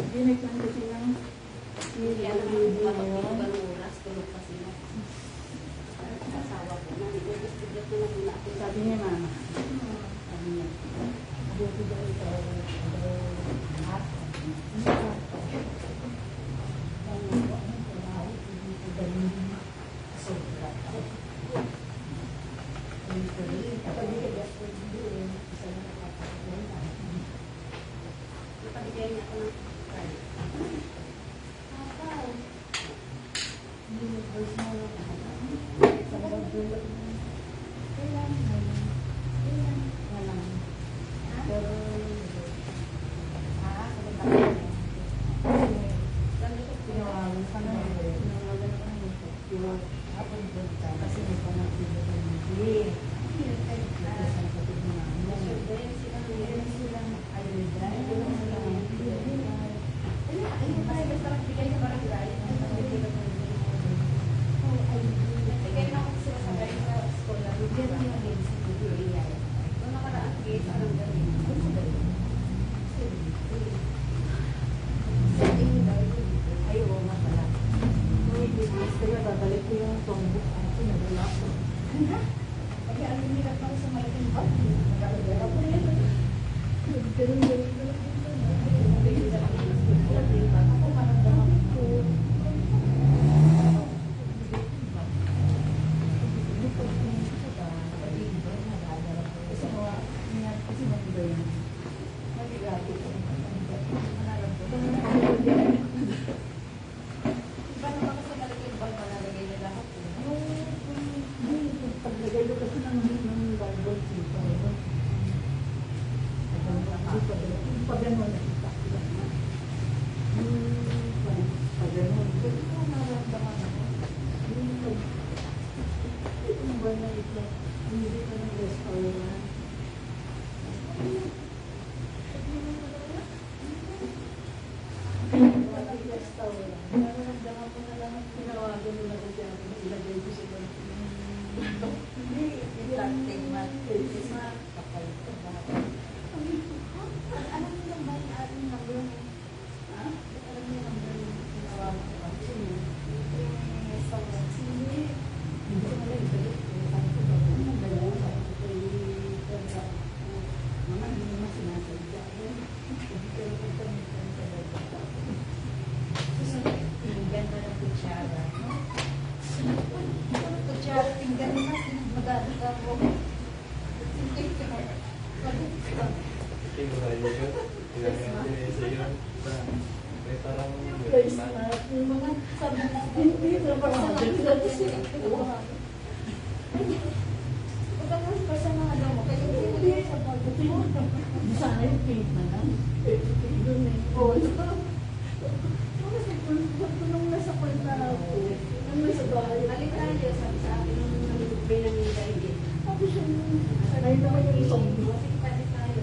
Dinig lang kasi ng sabi niya, mama. Sabi niya, buti daw ito. Kasi may pangakilala ng hindi. Kaya babalik ko yung tombok ako na wala ko. Kaya ang hirap ako sa malaking bag. Nagkakagala ko rin. Ganun-ganun ko lang dito. Ako maramdaman ko. Kasi mag-iba yun. Mag-igabi ko. Sana yung paint na lang. Doon eh. Oo. Nung nasa kwenta ako, nung nasa bahay. Balik tayo, sabi sa akin, nung pinamita hindi. Sabi siya, sanay naman yung isang mo. Balik tayo.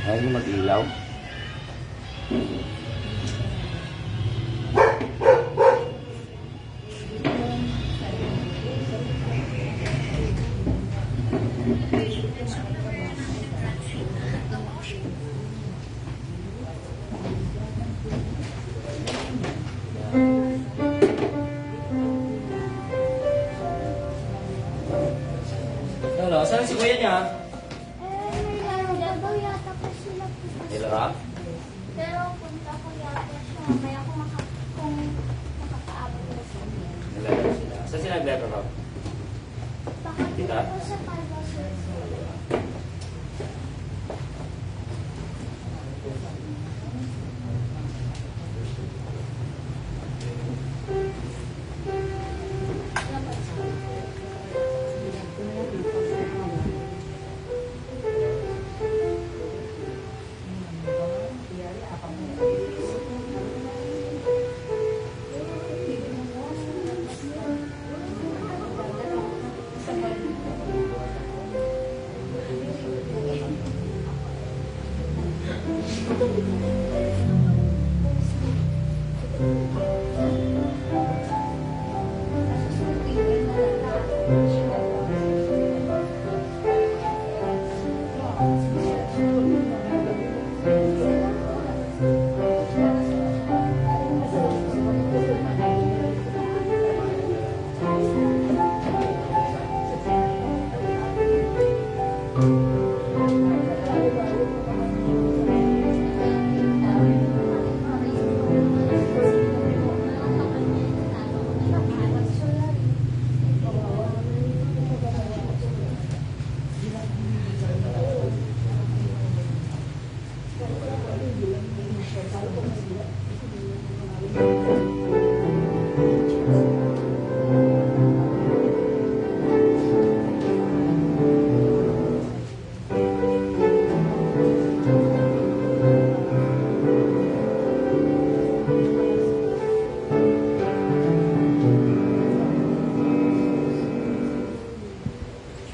Ayaw niyo mag-ilaw? Hello, saan si kuya niya? May laro pa daw yata po sila po. Hello? Pero punta ko yata siya. Kaya kung makakaabot na siya. Naglalaro sila. Saan sila naglaro raw? Baka dito Kita? po sa Calvasol.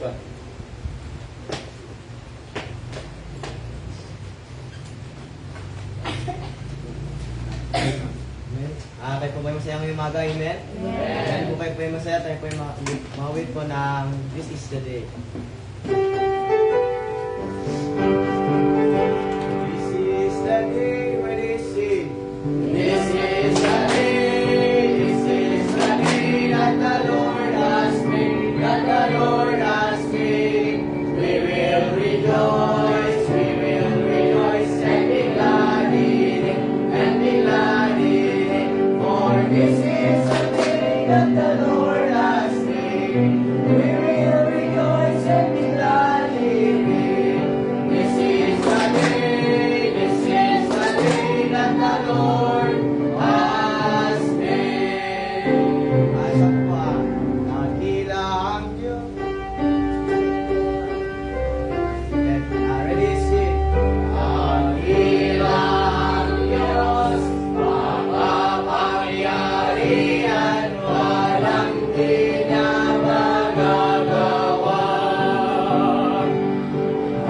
Sure. Amen. Kayo po ba masaya ngayong umaga? Amen? Amen. Kung kayo po ay masaya, tayo po ay mawit po ng This is the Day. This is the day when they sing. This is the day, this is the day that the Lord has made, that the Lord has made. We will rejoice and be glad in it, and be glad in it. For this is the day that the Lord has made. We will rejoice and be glad in it. This is the day that the Lord has made. Asa pa, nakila ang Diyos. And ready, sing. Nakila ang Diyos, makapangyarihan, walang di niya magagawa.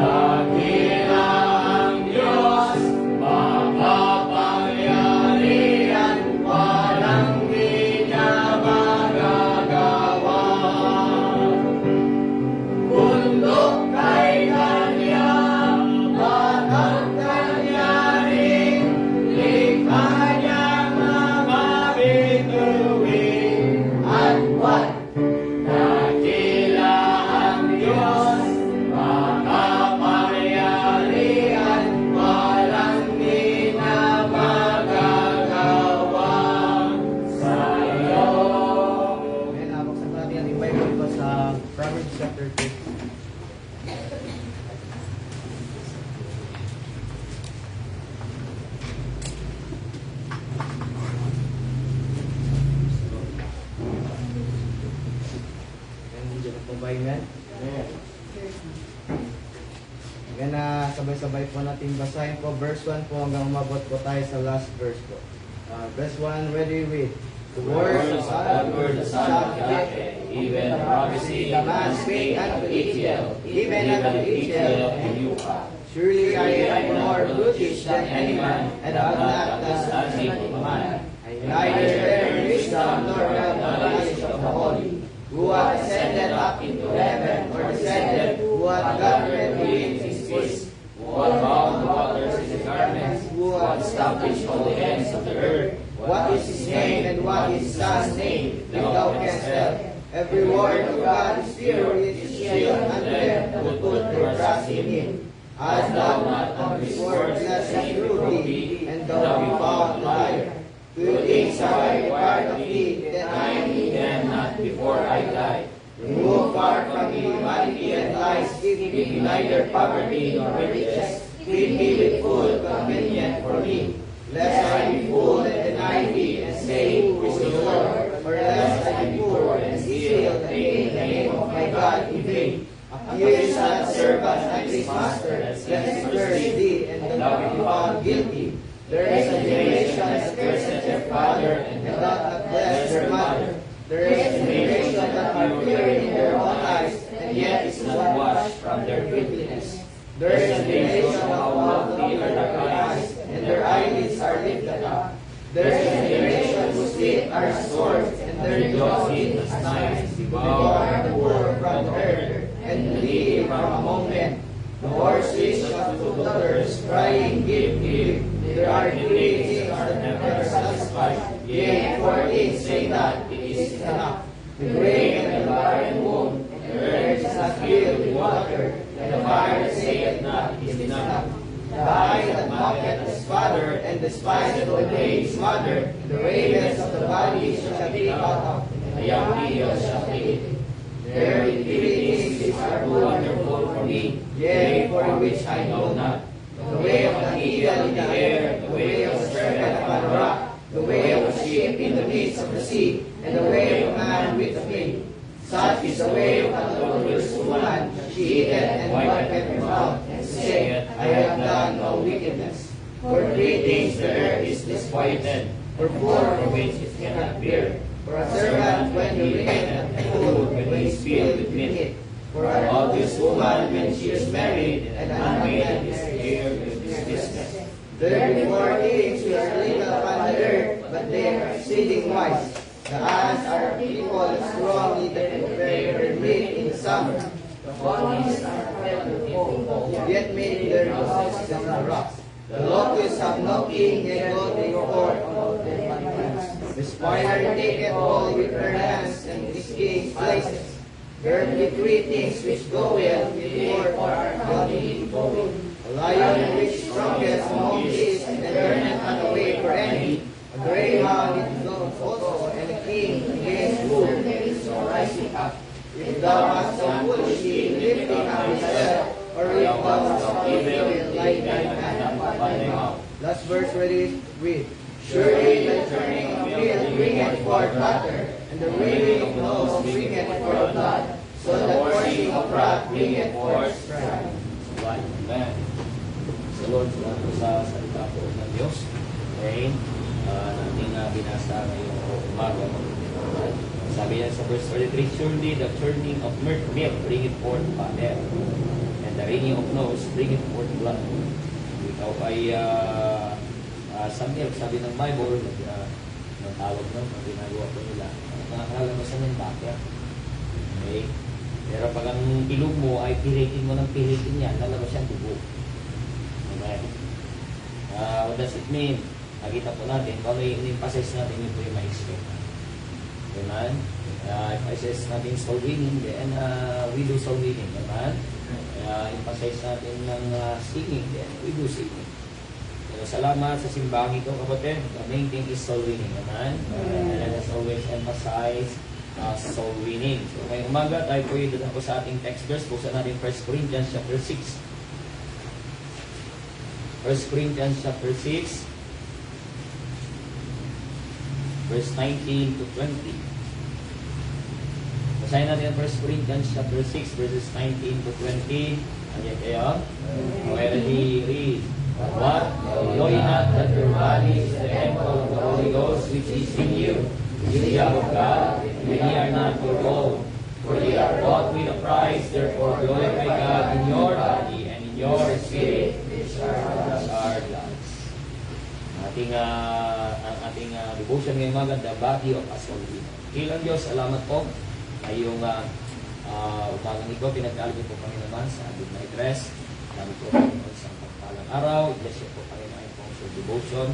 Nakila ang Diyos, makapangyarihan, walang di niya magagawa. Bundok kay Kanya, batang Kanyaring, likha niya mga bituin. At what? Nakila ang Diyos, makapangyarihan, walang di na magagawa sa'yo. Amen. Nabuksan po natin ating Bible dito sa Proverbs chapter 2. Ayan, hindi na po ba yan? Ayan na, sabay-sabay po natin basahin po. Verse 1 po hanggang umabot po tayo sa last verse po. Verse 1, ready with the words of the Son of Yahweh, even prophecy man spake unto Ethiel, even unto Ethiel and Yuka. Surely I am more brutish than any man, and have not the understanding of man. I neither bear wisdom nor have the knowledge of the holy. Who hath ascended up into heaven, or descended, who hath governed within his feet, Who hath bound the waters in his garments, who hath established all the ends of the earth. What is his name, and what is his son's name, if thou canst tell? Every word of God is pure, it is shield unto trust in him. As thou not on his word, blessed through thee, and thou be found a liar. Two things have I required of thee, that I need them not before I die. Remove far from me vanity and lies, give me neither poverty nor riches. Feed me with food convenient for me, lest I be full and deny thee, and say, Who is the Lord? Or lest I be poor and steal and take the name of my God in vain. He is not servant unto his master, lest he curse thee, and thou be found guilty. There is a generation that curseth their father, and doth not bless their mother. There is a generation that are pure in their own eyes, and yet is not washed from their filthiness. There is a generation how lofty are their eyes, and their eyelids are lifted up. There is a generation whose teeth are swords, and their jaws as knives, devour the poor from the earth, and the needy from among men. The horses of the daughters crying, Give, give. There are three things that never satisfy. Yea, 4 things say not, It is enough. The grain and the barren womb, and the earth is not filled with water, and the fire saith not, It is enough. The eye that mocketh his father, and despiseth the way his mother, the ravens of the valley shall be cut off, and the young eagle shall take it. There be 3 things which are too wonderful for me, yea, for which I know not. The way of an eagle in the air, the way of a serpent upon a rock, the way of a ship in the midst of the sea, and the way of a man with a flame. Such is the way of an adulterous woman. She eateth and wipeth her mouth, and saith, I have done no wickedness. For 3 things the earth is disappointed, for poor for which it cannot bear. For a servant when he bringeth a food, when he is filled with meat. For an adulterous woman when she is married, and unmaiden is heir with his business. There be 4 things which are little upon the earth, but they are exceeding wise. The ants are a people strong, neither prepare their meat in the summer. The hornets are fed with cold, yet make their noses in the rocks. The locusts have no king, yet go they forth about their banquets. The spider taketh all with her hands, and his king's places. There be 3 things which go well before are healthy going. A lion which strongest among beasts, and turneth not away for any. A greyhound which goes also, and a king against whom there is no rising up. If thou hast so foolishly lifting up himself, or if thou hast so evil like thine hand upon thy mouth. Last verse ready, read. Surely the turning of wheel bringeth forth laughter, and the waving of nose bringeth forth blood, so the pouring of wrath bringeth forth strife. Amen. So Lord, salamat po sa salita po ng Diyos. Okay? Nating binasa ngayong umaga. Sabi niya sa verse 33, Surely the churning of milk bringeth forth father, and the wringing of nose bringeth forth blood. Ikaw ay sa milk, sabi ng Bible, tawag nun, ang ginagawa ko nila. Nakakala mo sa butter. Okay? Pero pag ang ilog mo ay pilitin mo ng pilitin yan, lalabas siyang dugo. Amen. What does it mean? Nakita po natin, kung in-emphasize natin yun po yung ma-expect. Amen? Emphasize natin soul winning, then we do soul winning. Amen? Emphasize natin ng singing, then we do singing. So, salamat sa simbang ito, kapatid. The main thing is soul winning. Amen? And let us always emphasize soul winning. So, ngayong umaga, tayo po yun doon sa ating text verse. Buksan natin 1 Corinthians chapter 6. 1 Corinthians chapter 6. Verse 19 to 20. Basahin natin ang 1 Corinthians chapter 6, verses 19 to 20. Ayan kayo. Where he read, What? Know ye not that your body is the temple of the Holy Ghost which is in you, ye are of God, and ye are not your own. For ye are bought with a price, therefore glorify God in your body and in your spirit, which are God's. Ang ating devotion ngayong umaga, the body of us all. Ilang Diyos, salamat po. Ngayong umagang ito, pinagkalagay po kami naman sa midnight rest. Salamat po kami sa pagpalang araw. I-bless po kami na itong sa devotion.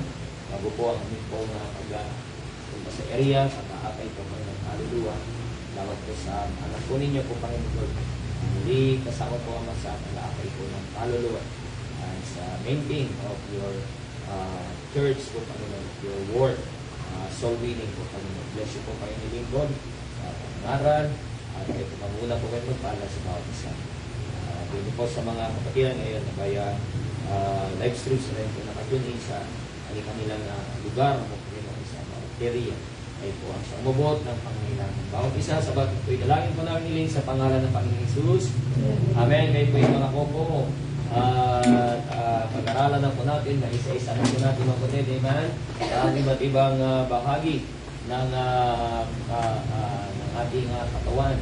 Bago po ang aming po na pagpunta sa area, sa kaakay po kami ng hallelujah. Salamat po sa anak po ninyo po, Panginoon Lord. Muli, Lagi kasama po ang sa pag-aakay po ng kaluluwa as main thing of your church po, Panginoon, your work, soul winning po, Panginoon. Bless you po kayo ni Lingkod, pangaral, at kayo po mamuna po kayo magpala sa bawat isa. Dito po sa mga kapatiran ngayon na kaya live streams na rin po nakatune in sa kanilang lugar o sa bawat area ay po ang sumubot ng pangailangan. Bawat isa sa ba't ito idalangin po namin niling sa pangalan ng Panginoon Jesus. Amen. Kayo po yung mga kopo at pag-aralan na po natin na isa-isa na po natin mga kapatid. Amen. Sa iba't ibang bahagi ng ating katawan.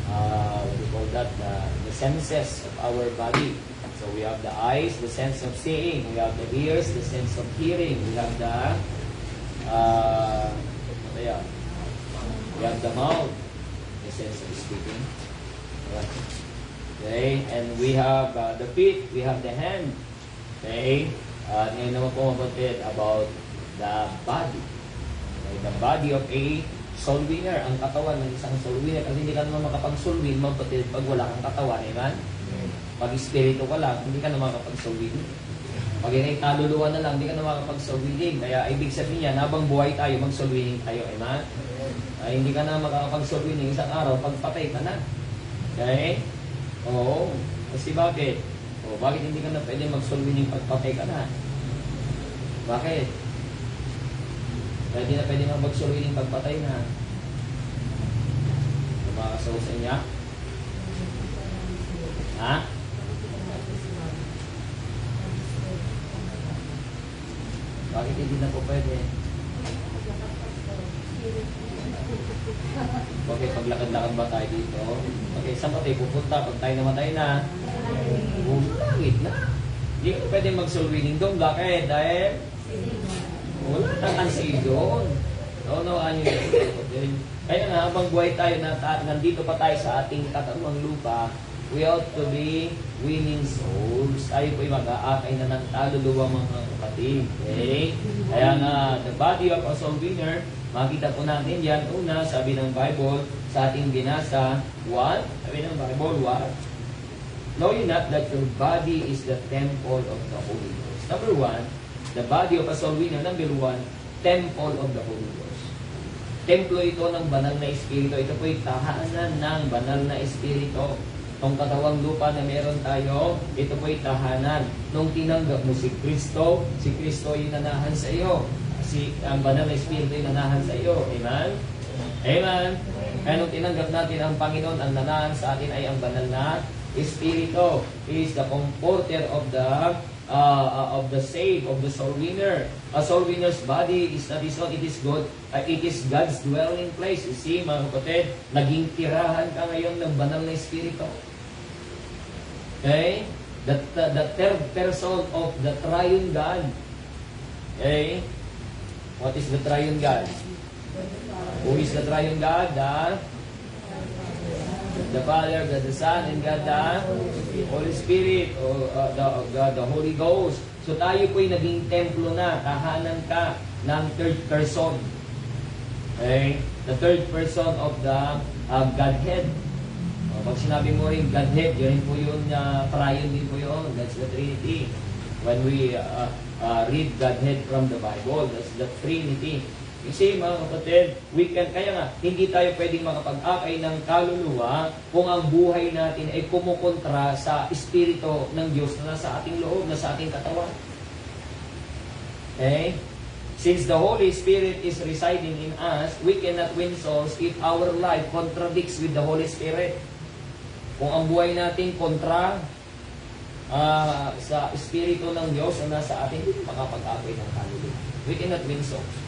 What we call that, the senses of our body. So we have the eyes, the sense of seeing. We have the ears, the sense of hearing. We have the we have the mouth, the sense of speaking. Okay, and we have the feet, we have the hand. Okay, ngayon naman po mabatid about the body. Okay, the body of a soul winner, ang katawan ng isang soul winner. Kasi hindi ka naman makapag-soul win, mabatid pag wala kang katawan, amen? Pag espiritu ka lang, hindi ka naman makapag-soul win. Pag yung kaluluwa na lang, hindi ka na makakapag-soul winning. Kaya ibig sabihin niya, habang buhay tayo, mag-soul winning tayo. Amen? Hindi ka na makakapag-soul winning isang araw, pagpatay ka na. Okay? Oo. Kasi bakit? Bakit hindi ka na pwede mag-soul winning pagpatay ka na? Bakit? Pwede na pwede mag-soul winning pagpatay na. Kumakasaw sa niya? Ha? Bakit hindi na po pwede? Okay, paglakad-lakad ba tayo dito? Okay, saan ba tayo pupunta? Pag tayo namatay na, langit na. Hindi ka pwede mag-soul winning doon. Bakit? Dahil wala kang unsaved doon. Ano yun? Kaya nga, habang buhay tayo, nandito pa tayo sa ating katawang lupa, we ought to be winning souls. Tayo po'y mag-aakay na ng kaluluwa mga kapatid. Okay? Kaya nga, the body of a soul winner, makita po natin yan. Una, sabi ng Bible, sa ating binasa, what? Sabi ng Bible, what? Know you not that your body is the temple of the Holy Ghost? Number one, the body of a soul winner. Number one, temple of the Holy Ghost. Templo ito ng banal na espiritu. Ito po'y tahanan ng banal na espiritu. Itong katawang lupa na meron tayo, ito po'y tahanan. Nung tinanggap mo si Kristo ay nanahan sa iyo. Ang banal na espiritu ay nanahan sa iyo. Amen? Amen? Kaya nung tinanggap natin ang Panginoon, ang nanahan sa atin ay ang banal na espiritu. He is the comforter of the saved, of the soul winner. A soul winner's body is not his own, it is God. It is God's dwelling place. You see, mga kapatid, naging tirahan ka ngayon ng banal na espiritu. Okay? The third person of the triune God. Okay? What is the triune God? Who is the triune God? The Father, God the Son, and God the Holy Spirit, or the Holy Ghost. So tayo po'y naging templo na, tahanan ka ng third person. Okay? The third person of the Godhead. Pag sinabi mo rin Godhead, yun po yun, triune din po yun. That's the Trinity. When we read Godhead from the Bible, that's the Trinity. You see, mga kapatid, kaya nga, hindi tayo pwedeng makapag-akay ng kaluluwa kung ang buhay natin ay kumukontra sa Espiritu ng Diyos na nasa ating loob, nasa ating katawan. Okay? Since the Holy Spirit is residing in us, we cannot win souls if our life contradicts with the Holy Spirit. Kung ang buhay natin kontra sa Espiritu ng Diyos na nasa atin, hindi makapag-akay ng kaluluwa. We cannot win souls.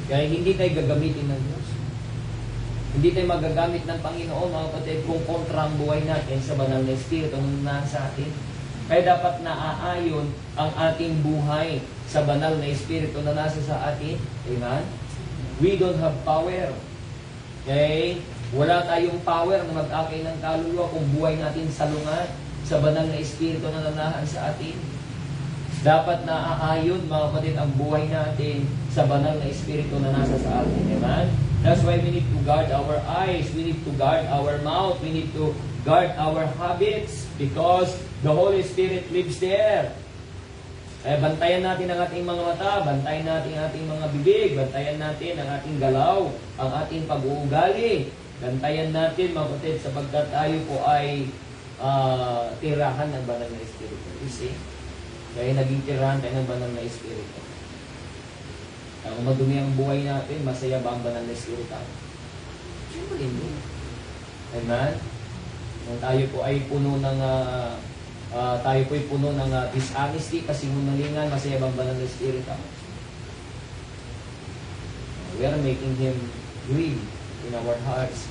Kaya hindi tayo gagamitin ng Diyos. Hindi tayo magagamit ng Panginoon, mga kapatid, kung kontra ang buhay natin sa banal na Espiritu na nasa atin. Kaya dapat naaayon ang ating buhay sa banal na Espiritu na nasa sa atin. Amen? We don't have power. Okay? Wala tayong power na mag-akay ng kaluluwa kung buhay natin salungat sa banal na Espiritu na nanahan sa atin. Dapat naaayon, mga kapatid, ang buhay natin sa banal na Espiritu na nasa sa atin. Amen? That's why we need to guard our eyes, we need to guard our mouth, we need to guard our habits because the Holy Spirit lives there. Bantayan natin ang ating mga mata, bantayan natin ang ating mga bibig, bantayan natin ang ating galaw, ang ating pag-uugali. Bantayan natin, mga kapatid, sapagkat tayo po ay tirahan ng banal na Espiritu. You see? Kaya naging tirahan tayo ng banal na Espiritu. Kung madumi ang buhay natin, masaya ba ang banal na Espiritu? Siyempre hindi. Amen? Kung tayo po ay puno ng dishonesty, kasinungalingan, masaya bang banal na Espiritu? We are making Him grieve in our hearts.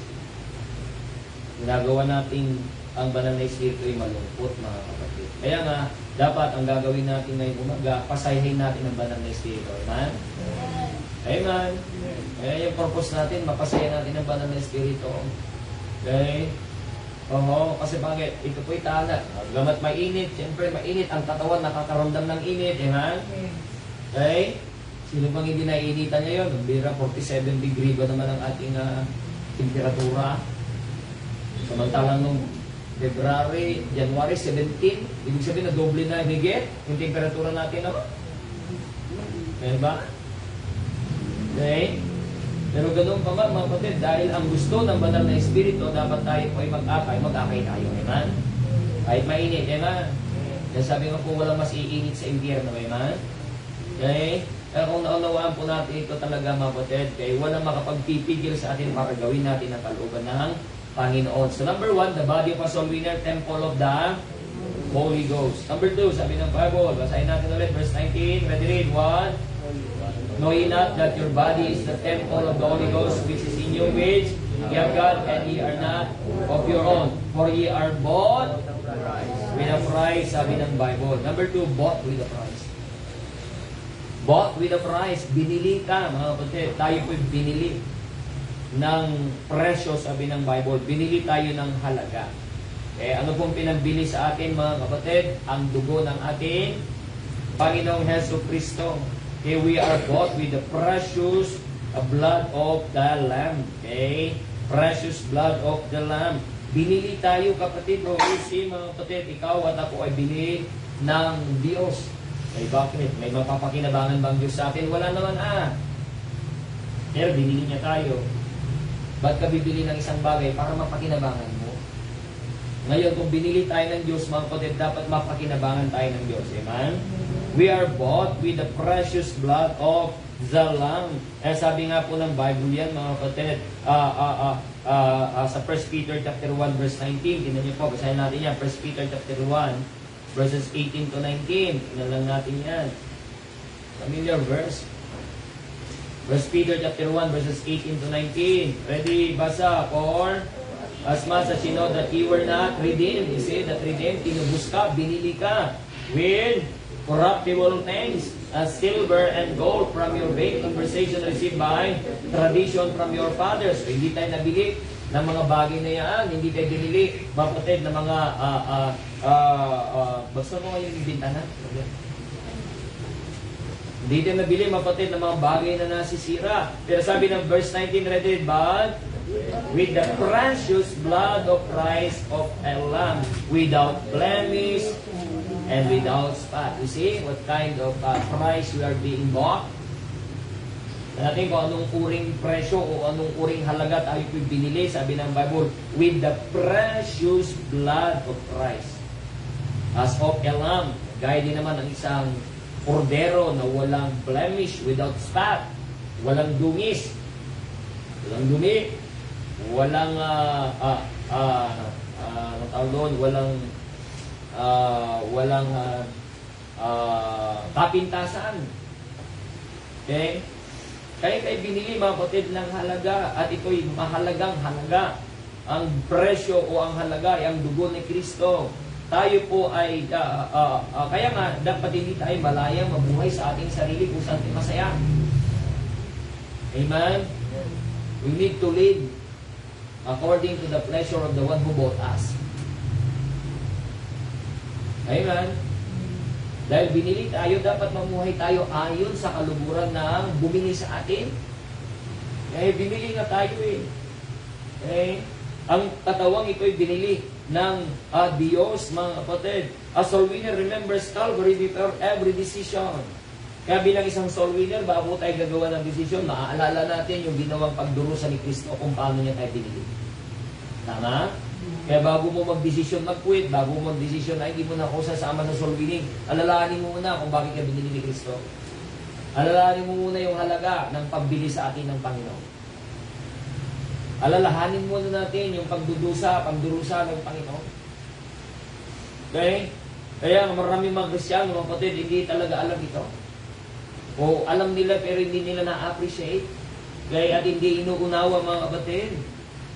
Ginagawa natin ang banal na Espiritu ay malungkot, mga kapatid. Kaya nga, dapat ang gagawin natin ngayong umaga, pasayahin natin ang banal na Espiritu. Amen? Amen? Kaya yung purpose natin, mapasaya natin ang banal na Espiritu. Okay? Oo, kasi bakit? Ito po'y tala. Gamat mainit, siyempre mainit. Ang katawan nakakaramdam ng init. Amen? Okay? Sino bang hindi naiinitan ngayon? Bira, 47 degree ba naman ang ating temperatura? Samantalang nung February, January 17, ibig sabihin na doble na higit yung temperatura natin, no? Kaya ba? Okay? Pero ganun pa ba, mga kapatid, dahil ang gusto ng banal na Espiritu, dapat tayo po ay mag-akay tayo, amen? Kahit mainit, amen? Kaya sabi nga po, walang mas iinit sa impyerno, amen? Okay? Kaya kung naunawaan po natin ito talaga, mga kapatid, kaya walang makapagpipigil sa atin para gawin natin ang kalooban ng Panginoon. So number 1, the body of a soul winner, temple of the Holy Ghost. Number 2, sabi ng Bible, basahin natin ulit, verse 19, ready read, 1, know ye not that your body is the temple of the Holy Ghost which is in you, which ye have God, and ye are not of your own, for ye are bought with a price, sabi ng Bible. Number 2, bought with a price. Bought with a price. Binili ka, mga kapatid. Tayo po'y binili ng presyo, sabi ng Bible. Binili tayo ng halaga. Ano pong pinagbili sa atin, mga kapatid? Ang dugo ng ating Panginoong Hesus Kristo. We are bought with the precious blood of the Lamb. Okay? Precious blood of the Lamb. Binili tayo, kapatid. See, mga kapatid, ikaw at ako ay binili ng Diyos. Ay bakit? May mapapakinabangan bang Diyos sa atin? Wala naman Pero binili niya tayo. Ba't ka bibili ng isang bagay? Para mapakinabangan mo. Ngayon, kung binili tayo ng Diyos, mga kapatid, dapat mapakinabangan tayo ng Diyos. Amen? We are bought with the precious blood of the Lamb. Sabi nga po ng Bible yan, mga kapatid, sa 1 Peter chapter 1 verse 19, tingnan niyo po, basahin natin yan, 1 Peter chapter 1 verses 18 to 19, tingnan lang natin yan. Familiar verse. 1 Peter chapter 1 verses 18 to 19. Ready, basa, for as much as you know that you were not redeemed, you see that redeemed, tinubos ka, binili ka with corruptible things, as silver and gold from your vain conversation received by tradition from your fathers. So, hindi tayo nabili ng mga bagay na yan, hindi tayo binili, mapatid ng mga basta mo yung ibintana. Hindi tayo nabili, mapatid ng mga bagay na nasisira. Pero sabi ng verse 19, ready, but with the precious blood of Christ of a Lamb, without blemish and without spot. You see what kind of price we are being bought? Natin kung anong uring presyo o anong uring halaga tayo binili, sabi ng Bible, with the precious blood of Christ. As of a lamb, gaya din naman ang isang kordero na walang blemish, without spot, walang dungis, walang dumi, walang walang kapintasan. Okay? Kaya kayo binili, mga kapatid, ng halaga, at ito'y mahalagang halaga. Ang presyo o ang halaga ay ang dugo ni Kristo. Tayo po ay, kaya nga, dapat hindi tayo malayang mabuhay sa ating sarili kung saan tayo masaya. Amen? We need to live according to the pleasure of the one who bought us. Amen? Dahil binili tayo, dapat mamuhay tayo ayon sa kaluguran ng bumili sa atin. Binili nga tayo . Okay? Ang katawang ito'y binili. ng Diyos, mga kapatid. A soul winner remembers Calvary before every decision. Kaya bilang isang soul winner, bago tayo gagawa ng decision, maaalala natin yung ginawang pagdurusa ni Kristo kung paano niya tayo binili. Tama? Kaya bago mo mag-desisyon mag-quit, bago mo mag-desisyon na hindi mo na ako sasama sa soul winning, alalahanin mo muna kung bakit ka binili ni Kristo. Alalahanin mo muna yung halaga ng pagbili sa atin ng Panginoon. Alalahanin muna natin yung pagdurusa ng Panginoon. Okay? Kaya maraming mga Kristiyano, mga kapatid, hindi talaga alam ito. O alam nila pero hindi nila na-appreciate. Kaya at hindi inuunawa, mga kapatid.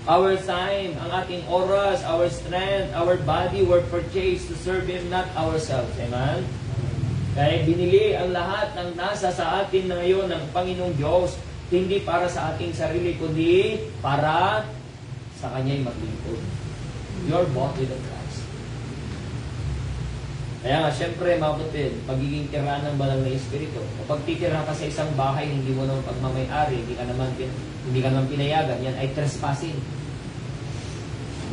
Our time, ang ating oras, our strength, our body were purchased to serve Him, not ourselves. Amen? Kaya binili ang lahat ng nasa sa atin na ngayon ng Panginoong Diyos, hindi para sa ating sarili, kundi para sa Kanya'y maglingkod. You're bought with a price. Kaya nga, syempre, mga kapatid, pagiging tirahan ng banal na Espiritu, kapag titira ka sa isang bahay, hindi mo naman pagmamayari, hindi ka naman pinayagan, yan ay trespassing.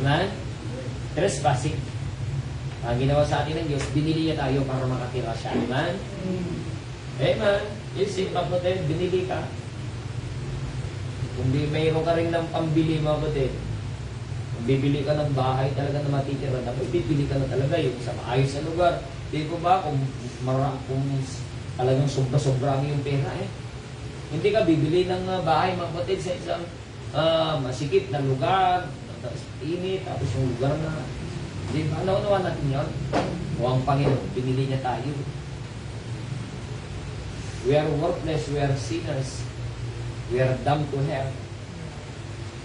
Amen? Trespassing. Ang ginawa sa atin ng Diyos, binili niya tayo para makatira siya. Amen? Amen? Isip, mga kapatid, binili ka. Kung mayroon ka rin ng pambili, mga kapatid, kung bibili ka ng bahay talaga na matitira, dapat bibili ka na talaga yung sa maayos na lugar. Di ko ba, kung talagang sobra-sobra yung pera Hindi ka bibili ng bahay, mga kapatid, sa isang masikip na lugar, tapos init, tapos yung lugar na, di ba, naunawa natin yun? O ang Panginoon, binili niya tayo. We are worthless, we are sinners, we are damned to hell.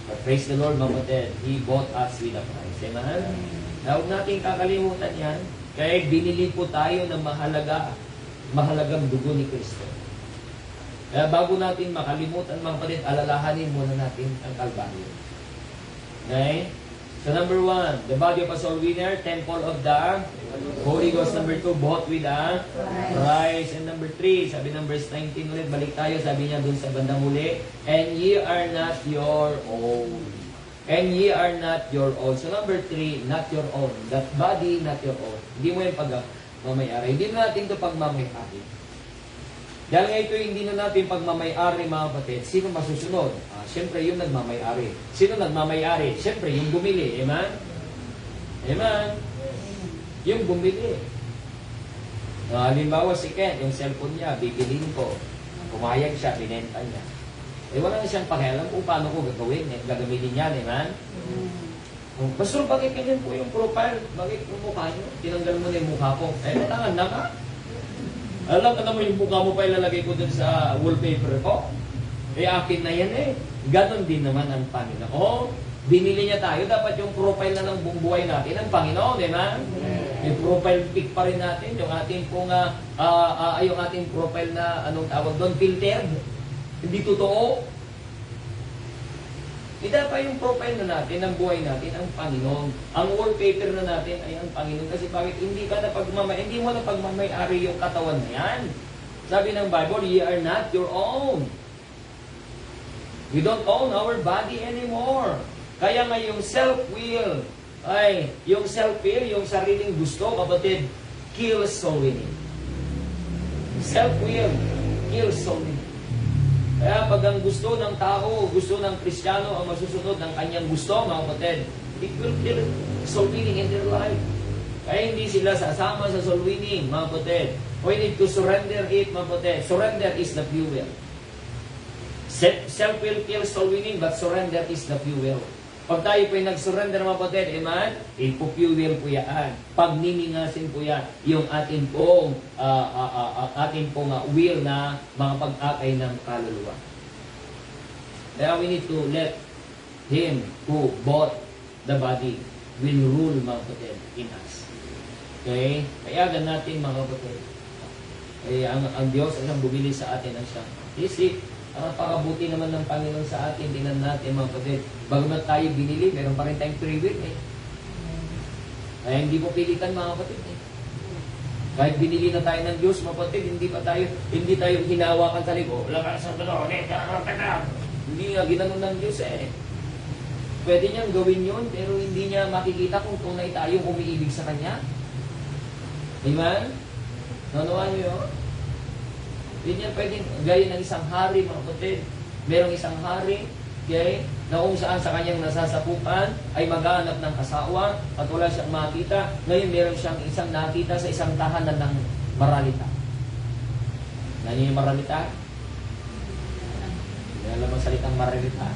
But praise the Lord, mga kapatid, He bought us with a price. Amen? Huwag natin kakalimutan yan. Kaya binili po tayo ng mahalagang dugo ni Kristo. Kaya bago natin makalimutan, mga kapatid, alalahanin muna natin ang Kalbaryo. Okay? So number 1, the body of a soul winner, temple of the Holy Ghost. Number 2, bought with a price. And number 3, sabi ng verse 19 ulit, balik tayo, sabi niya dun sa bandang huli, and ye are not your own. And ye are not your own. So number 3, not your own. That body, not your own. Hindi mo yung pagmamayari. Hindi natin ito pagmamayari. Dahil nga ito hindi na natin pagmamayari, mga kapatid, sino masusunod? Siyempre yung nagmamayari. Sino nagmamayari? Siyempre yung bumili. Amen? Amen? Yung bumili. Halimbawa si Ken, yung cellphone niya, bibilin ko. Pumayag siya, binenta niya. Wala na siyang pakialam kung paano ko gagawin. Gagamitin niya, amen? Pastor, bakit ganyan po yung profile? Bakit yung mukha niyo? Tinanggal mo na yung mukha ko. Kailangan na nga. Alam ka naman yung mukha mo pa ilalagay ko dun sa wallpaper ko. Akin na yan Ganon din naman ang Panginoon. Binili niya tayo. Dapat yung profile na ng buong buhay natin ang Panginoon, diba? Yung profile pic pa rin natin. Yung ating yung ating profile na, anong tawag doon? Filtered. Hindi totoo. Dapat yung profile na natin, ang buhay natin, ang Panginoon. Ang wallpaper na natin ay ang Panginoon. Kasi bakit hindi mo na pagmamayari yung katawan na yan. Sabi ng Bible, ye are not your own. We don't own our body anymore. Kaya nga yung self-will, yung sariling gusto, kapatid, kills soul winning. Self-will kills soul winning. Kaya pag ang gusto ng tao, gusto ng Kristiyano ang masusunod ng kanyang gusto, mga kapatid, it will kill soul winning in their life. Kaya hindi sila sasama sa soul winning, mga kapatid. We need to surrender it, mga kapatid. Surrender is the fuel. Self-will kills soul winning, but surrender is the fuel. Pag tayo po nag-surrender, mga kapatid, amen, ipo-fuel po yan. Pagniningasin po yan yung ating pong will na mga pag-akay ng kaluluwa. Kaya we need to let Him who bought the body will rule, mga kapatid, in us. Okay? Payagan natin, mga kapatid. Ang Diyos ay ang bumili sa atin ang siyang isip. Pakabuti naman ng Panginoon sa atin, tingnan natin, mga kapatid. Bagamat tayo binili, meron pa rin tayong free will Kaya hindi mo pilitan, mga kapatid Kahit binili na tayo ng Diyos, mga kapatid, hindi tayo hinawakan sa libo. Wala ka sa doon, hindi nga ginanon ng Diyos pwede niyang gawin yun, pero hindi niya makikita kung tunay tayong umiibig sa Kanya. Amen? Nanuhan niyo yun? Hindi niya pwedeng gaya ng isang hari, mga kapatid. Merong isang hari, okay, na kung saan sa kanyang nasasapukan ay maghanap ng asawa at wala siyang makita. Ngayon meron siyang isang nakita sa isang tahanan ng maralita. Nani yung maralita? Hindi alam ang salitang maralita.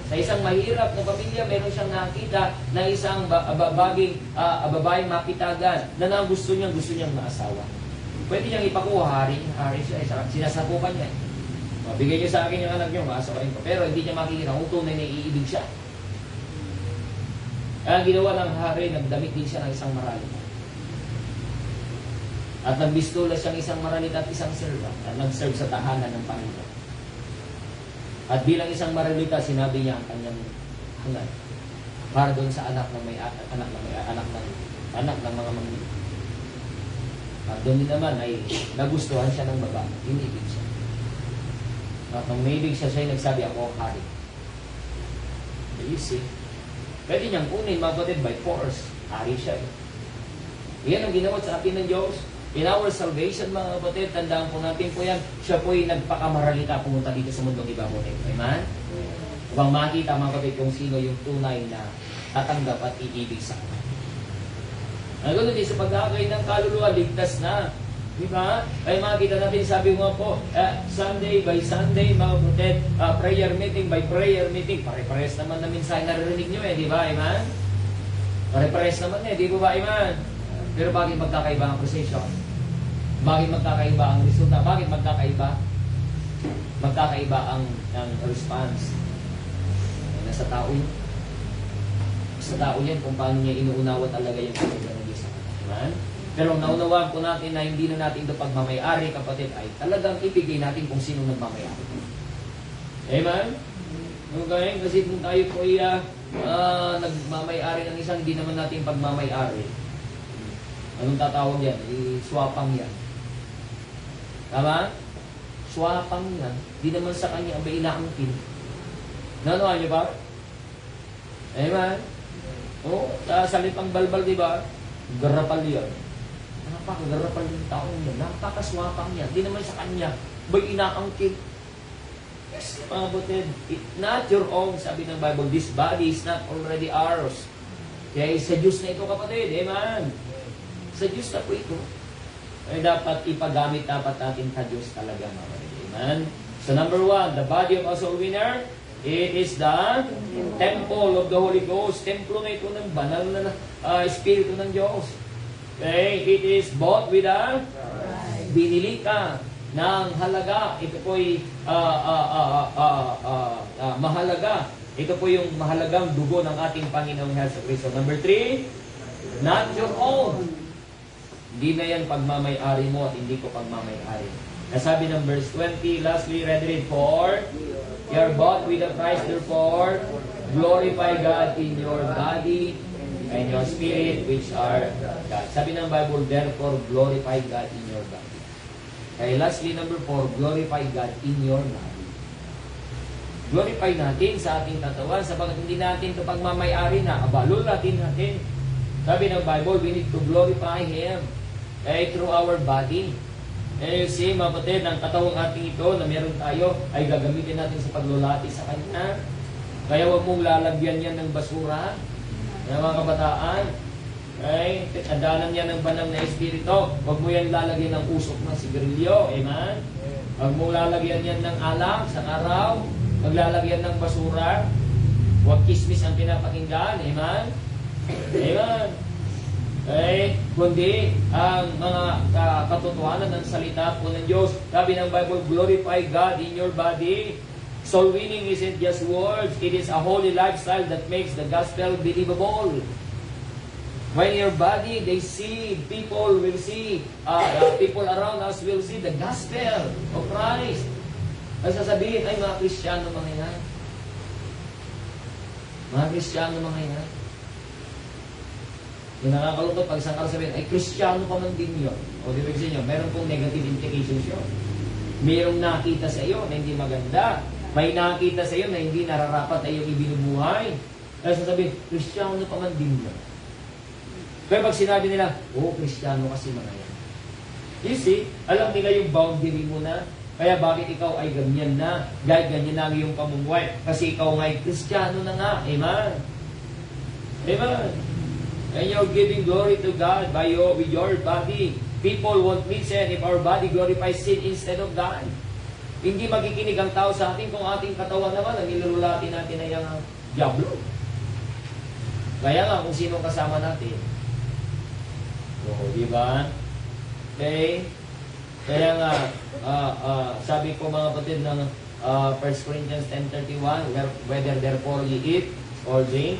Sa isang mahirap na pamilya, meron siyang nakita na isang babaeng mapitagan na gusto niyang maasawa. Pwede niyang ipakuha, hari siya, sinasapukan niya. Bigay niyo sa akin yung anak niyo, maasawain ko. Pero hindi niya makikita kung tunay na iibig siya. Kaya ginawa ng hari, nagdamit din siya ng isang maralita. At nagbistula siyang isang maralita at isang servant at nag-serve sa tahanan ng Panginoon. At bilang isang maralita, sinabi niya ang kanyang hangad para doon sa anak ng mga manggit. At doon din naman ay nagustuhan siya ng babae, inibig siya. At nung naibig siya, siya nagsabi, ako ang hari. You see? Pwede niyang kunin, mga kapatid, by force. Hari siya. Yan ang ginawa sa atin ng Diyos. In our salvation, mga kapatid, tandaan po natin po yan, siya po ay nagpakamaralita pumunta dito sa mundong iba po. Amen? Upang makita, mga kapatid, kung sino yung tunay na tatanggap at iibig sa kanya. Ang gano'n din sa pagkakay ng kaluluwa, ligtas na. Diba? Ay makita natin, sabi ko nga po, Sunday by Sunday, mga kapatid, prayer meeting by prayer meeting, pare-pares naman na minsan naririnig nyo di ba, Amen? Pare-pares naman di ba, Amen? Pero bakit magkakaiba ang procession? Bakit magkakaiba ang resulta? Bakit magkakaiba? Magkakaiba ang response. Nasa tao yun. Sa tao yan kung paano niya inuunawa talaga yung pagkakas ng Diyos. Amen? Pero naunawaan po natin na hindi na natin ito pagmamayari, kapatid, ay talagang ibigay natin kung sino nagmamayari. Amen? Okay? Kasi kung tayo po ay nagmamayari ng isang, hindi naman natin pagmamayari. Anong tatawag yan? Swapang yan. Tama? Swapang yan. Di naman sa kanya ang inaangkin. Nanuhan niyo ba? Amen? O, sa salitang balbal, di ba? Garapal yan. Napakagarapal yung taong yan. Napakaswapang yan. Di naman sa kanya. Ba'y inaangkin? Yes, mga butid. It's not your own, sabi ng Bible. This body is not already ours. Kaya sa Diyos na ito, kapatid. Amen? Sa Diyos na po ito. Ay dapat ipagamit dapat natin sa Diyos talaga, mga kapatid. Amen? So number 1, the body of a soul winner, it is the temple of the Holy Ghost. Templo na ito ng banal na Espiritu ng Diyos. Okay? It is bought with a binili ka ng halaga. Ito po'y mahalaga. Ito po yung mahalagang dugo ng ating Panginoong Jesucristo. Number 3, not your own. Hindi na yan pagmamayari mo at hindi ko pagmamayari. Nasabi ng verse 20, lastly, read it, for you are bought with a price, therefore glorify God in your body and your spirit which are God. Sabi ng Bible, therefore glorify God in your body. Kaya lastly, number 4, glorify God in your body. Glorify natin sa ating katawan sapagat hindi natin ito pagmamayari na, abalulatin natin. Sabi ng Bible, we need to glorify Him through our body. And you see, mga kapatid, ang katawang ating ito na meron tayo ay gagamitin natin sa paglulati sa Kanya. Kaya huwag mong lalagyan yan ng basura, mga kabataan. Okay? Tandaanan yan ng banal na Espiritu. Huwag mo yan lalagyan ng usok ng sigarilyo. Amen? Huwag mong lalagyan yan ng alak sa araw. Huwag lalagyan ng basura. Huwag kismis ang pinapakinggan. Amen? Amen? Okay? Kundi ang mga katotohanan ng salita po ng Diyos. Sabi ng Bible, glorify God in your body. Soul winning isn't just words. It is a holy lifestyle that makes the gospel believable. When your body, they see, people will see, people around us will see the gospel of Christ. Ay sasabihin, ay mga Kristiyano mga yan. Mga Kristiyano mga yan. Yung nakakalungkot, pag isang araw sabihin, ay Kristiyano pa man din yun. O di ba kasi nyo, meron pong negative implications yun. Mayroong nakita sa iyo na hindi maganda. May nakita sa iyo na hindi nararapat ay yung ibinubuhay. Kaya sasabihin, Kristiyano pa man din mo. Pero pag sinabi nila, Kristiyano kasi mga yan. You see, alam nila yung boundary mo na, kaya bakit ikaw ay ganyan na, ganyan na ang iyong pamumuhay. Kasi ikaw nga'y Kristiyano na nga. Amen. Amen. And you're giving glory to God with your body. People won't listen if our body glorifies sin instead of God. Hindi makikinig ang tao sa atin kung ating katawan naman ang nilululatin natin ay ang diablo. Kaya nga kung sino kasama natin. Di ba? Okay? Kaya nga, sabi ko mga kapatid ng 1 Corinthians 10:31, whether therefore ye eat or drink,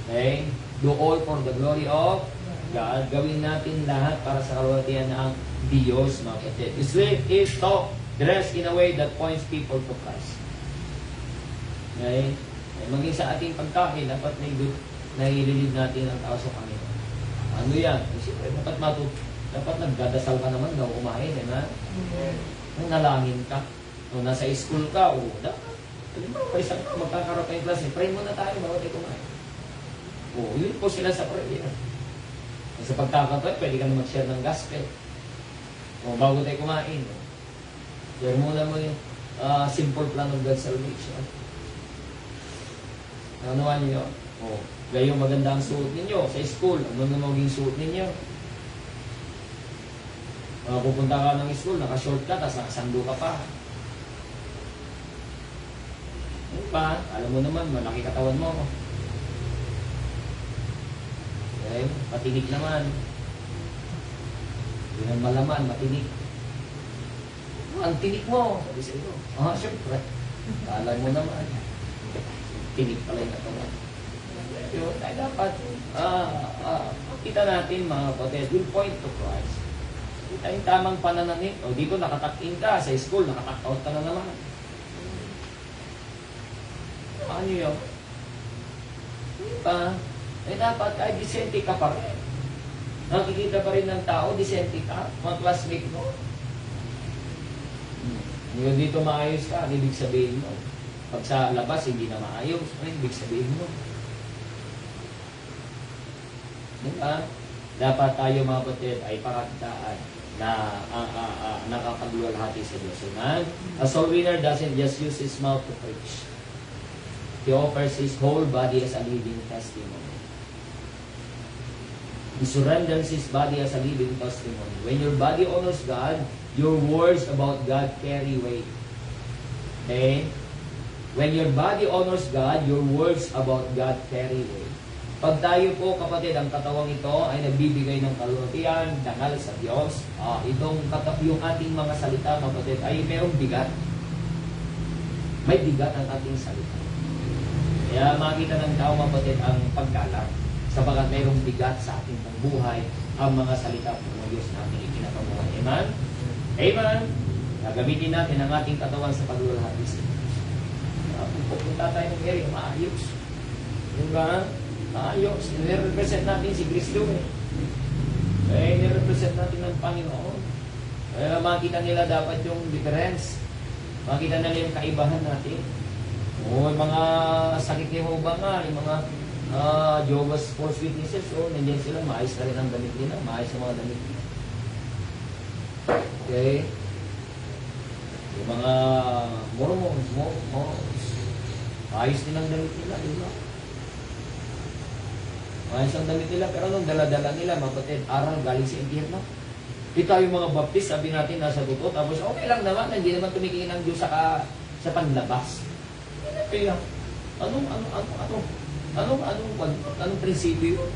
okay, do all for the glory of God. Gawin natin lahat para sa kalwatihan ng Diyos, mga kapatid. Sleep, eat, talk, dress in a way that points people to Christ. Okay? Maging sa ating pagkain, dapat nahililid natin ang tao sa Panginoon. Ano yan? Siyempre, dapat nagdadasal ka naman daw kumain, nalangin ka. O nasa school ka, dapat. Halimbawa, isang magkakaroon kayong klase, pray muna tayo bago tayo kumain. Yun po sila sa prayer. Sa pagkakataon, pwede ka na mag-share ng gospel. Bago tayo kumain. Share muna mo yung simple plan of God's salvation. Nanuhan niyo yun? Gayong maganda ang suot ninyo sa school. Ano na maging suot ninyo? Pupunta ka ng school, naka-short ka, tapos nakasando ka pa. Ano pa? Alam mo naman, malaki katawan mo. Okay? Patinig naman. Yun ang malaman, matinig. Ang tinig mo. Sabi sa iyo. Siyempre. Alam mo naman. Tinig pala yung katawan. Yun, ay dapat kita natin mga kapatid, will point to Christ. Kita yung tamang pananamit. Dito nakatakin ka, sa school, nakatak-out ka na naman. Ano yun? Diba? Dapat ay disente ka pa rin. Nakikita pa rin ng tao, disente ka, mga classmate mo. Yung dito maayos ka, ano ibig sabihin mo? Pag sa labas, hindi na maayos, ano ibig sabihin mo? Diba? Dapat tayo mga kapatid ay pakakitaan na nakapagluwalhati sa Diyos. A soul winner doesn't just use his mouth to preach. He offers his whole body as a living testimony. He surrenders his body as a living testimony. When your body honors God, your words about God carry weight. Okay? When your body honors God, your words about God carry weight. Pag tayo po, kapatid, ang katawang ito ay nagbibigay ng kalulutian, dangal sa Diyos, yung ating mga salita, kapatid, ay merong bigat. May bigat ang ating salita. Kaya makita ng tao, kapatid, ang paggalang. Sabagat mayroong bigat sa ating buhay ang mga salita ng Diyos na ating ikinapamuhay. Amen? Amen? Gagamitin natin ang ating katawan sa paglulahati sa Diyos. Kung pupunta tayo ng area, maayos. Yung ba? Maayos. Nire-represent natin si Kristo. Nire-represent natin ng Panginoon. Kaya makita nila dapat yung difference. Makita nila yung kaibahan natin. Yung mga sakit ni Hoba nga, yung mga Jehovah's False Witnesses, nandiyan sila, maayos na rin ang damit nila, maayos ang mga damit nila. Okay? Yung mga Mormons, maayos din ang damit nila, di ba? Maayos ang damit nila, pero nung dala-dala nila, mapatid, aral galing sa impyerno. Ito yung mga baptist, sabi natin, nasa totoo, tapos okay lang naman, hindi naman tumingin ang Diyos sa panlabas. Kaya, anong prinsipyo yun?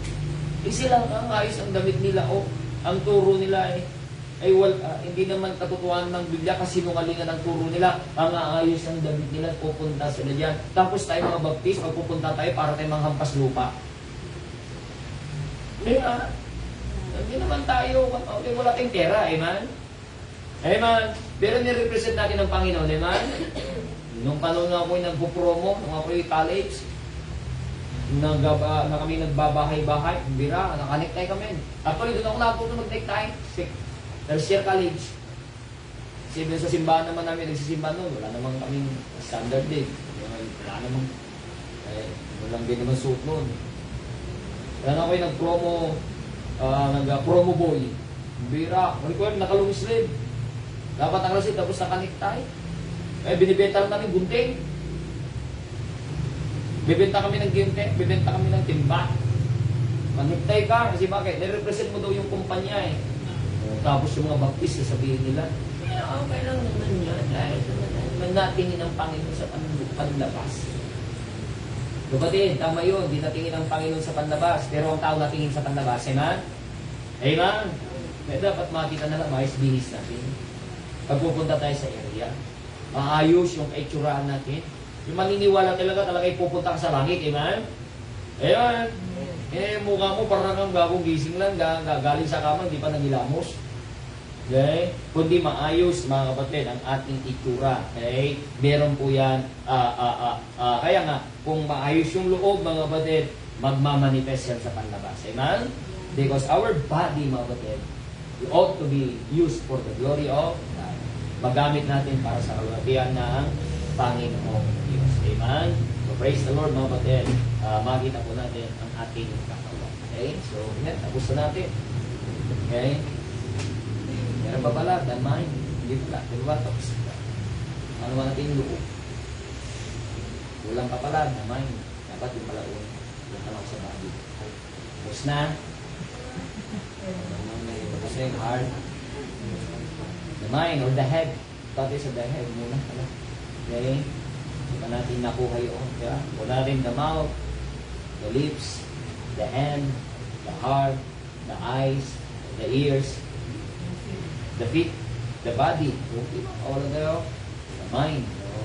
Sila ang ayos ang damit nila ang turo nila hindi naman katotohanan ng Biblia kasi sinungalingan ang turo nila. Ang ayos ang damit nila, pupunta sila dyan. Tapos tayo mga baptist, magpupunta tayo para tayo manghampas lupa. Hindi naman tayo, wala tayong pera, amen? Amen? Pero nirepresent natin ang Panginoon, amen? Nung panahon na ako'y nagpo-promo, nung ako'y college, na kami nagbabahay-bahay, bira, nakanektay kami. Actually, doon ako natuto mag-nektay. First year college. Kasi sa simbahan naman namin, nagsisimba noon, wala namang kaming standard din. Wala namang Walang din naman suot nun. Kaya na ako yung nag-promo boy. Bira, ano ko yun, nakalong slave. Dapat nakalasit, tapos nakanektay. Binibenta lang namin gunting. Bibenta kami ng gunting, bibenta kami ng timba. Manektay ka, kasi bakit? Nire-represent mo daw yung kumpanya eh. Tapos yung mga baptist, sasabihin nila, okay lang naman yan, dahil naman natingin ang Panginoon sa panlabas. Kapatid, tama yun, di natingin ang Panginoon sa panlabas, pero ang tao natingin sa panlabas, amen? Amen? Kaya dapat makita na lang, maayos bihis natin. Pag pupunta tayo sa area, maayos yung kaitsuraan natin. Yung maniniwala talaga pupunta ka sa langit, amen? Amen? Mukha mo parang ang bagong gising lang, galing sa kama, hindi pa nangilamos. Okay? Kundi maayos, mga kapatid, ang ating itsura. Okay? Meron po yan. Kaya nga, kung maayos yung loob, mga kapatid, magmamanifest yan sa panlabas. Amen? Because our body, mga kapatid, ought to be used for the glory of God. Magamit natin para sa kalwatian ng Panginoong Diyos. Amen? So, praise the Lord, mga kapatid. Makita po natin ang ating katawan. Okay? So, yan. Tapos na natin. Okay? Meron pa pala, the mind. Hindi pala. Di ba? Tapos na. Ano ba natin yung loob? Kulang pa pala, the mind. Dapat yung pala un. Yung tanong sa body. Tapos na. Tapos na yung heart. The mind or the head. Tapos sa the head muna pala. Okay? Hindi pa natin nakuha yun. Diba? Wala natin the mouth, the lips, the hand, the heart, the eyes, the ears, the feet, the body. Okay? All of them. The mind. No?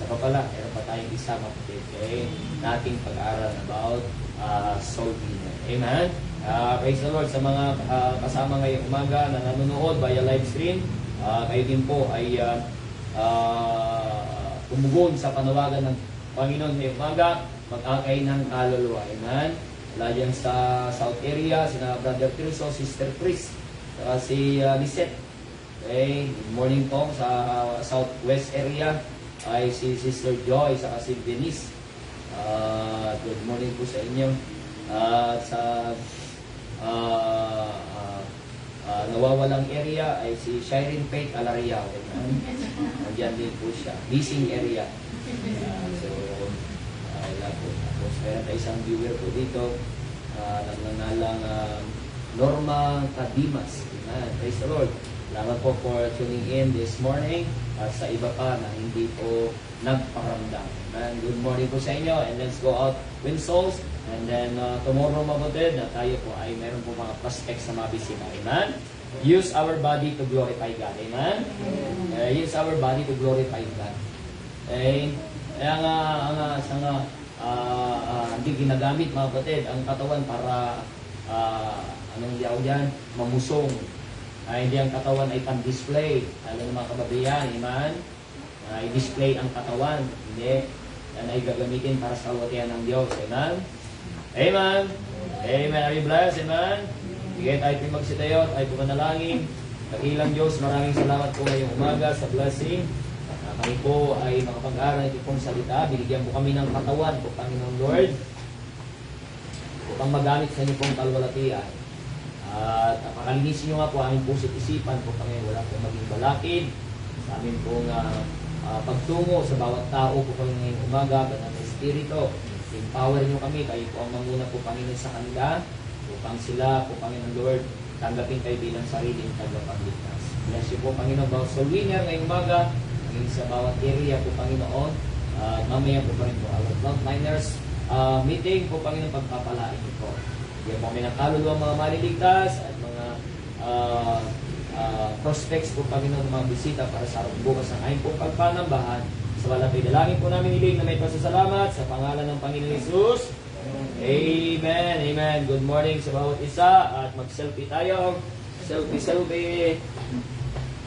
Sa pa pala, meron pa tayong isa okay? Nating pag-aaral about soul winner. Amen? Praise the Lord sa mga kasama ngayong umaga na nanonood via live stream. Kayo din po ay tumugon sa panawagan ng Panginoon ngayong umaga, mag-akay ng kaluluwa. Amen? Wala dyan sa South area, sina Brother Tirso, Sister Chris, saka si Lisette. Okay? Good morning po sa Southwest area ay si Sister Joy, saka si Denise. Good morning po sa inyo. Sa nawawalang area ay si Shireen Faith Alariao. Nandiyan din po siya. Missing area. So, wala po. Tapos meron tayo isang viewer po dito. Nagnanalang Norma Cadimas. Praise the Lord. Salamat po for tuning in this morning. At sa iba pa na hindi po nagparamdam. Good morning po sa inyo. And let's go out win souls. And then tomorrow mabutid na tayo po ay meron po mga prospects na mabisita. Amen? Use our body to glorify God. Amen? Use our body to glorify God. Okay? Kaya nga, hindi ginagamit mga kapatid ang katawan para anong diyaw dyan? Mamusong. Hindi ang katawan ay pan-display. Alam ng mga kababayan, amen? I-display ang katawan. Hindi. Yan ay gagamitin para sa kalwatian ng Diyos. Amen? Amen. Amen. Are you blessed? Amen. Sige tayo po magsitayo. Tayo po manalangin. Kagilang Diyos, maraming salamat po ngayong umaga sa blessing. Kami po ay makapag-aral ito pong salita. Binigyan po kami ng katawan po, Panginoon Lord, upang magamit sa inyo pong kalwalatian. At pakalinisin nyo nga po aming puso't isipan po, Panginoon. Wala po maging balakid sa amin pong pagtungo sa bawat tao po kami ngayong umaga. Banal na Espiritu. Empower nyo kami, kayo po ang manguna po Panginoon sa kanila, upang sila po Panginoon Lord, tanggapin kayo bilang sariling tagapagligtas. Bless you po Panginoon, bawat soul winner ngayong umaga, ngayong sa bawat area po Panginoon, mamaya po pa rin po our frontliners meeting po Panginoon, pagpapalain niyo po. Bigyan po kami ng kaluluwa mga maliligtas at mga prospects po Panginoon, mga bisita para sa araw bukas ng ayong pong pagpanambahan. Sa walapay dalangin po namin hiling na may pasasalamat sa pangalan ng Panginoon Jesus. Amen. Amen. Good morning sa bawat isa at mag-selfie tayo. Selfie.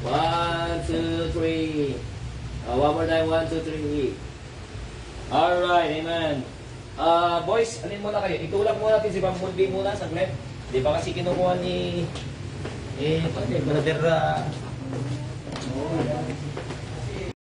1, 2, 3. One more time. 1, 2, 3. Alright. Amen. Boys, alin muna kayo? Itulak muna natin si Pamulbi muna saglit. Di ba kasi kinukuha ni brother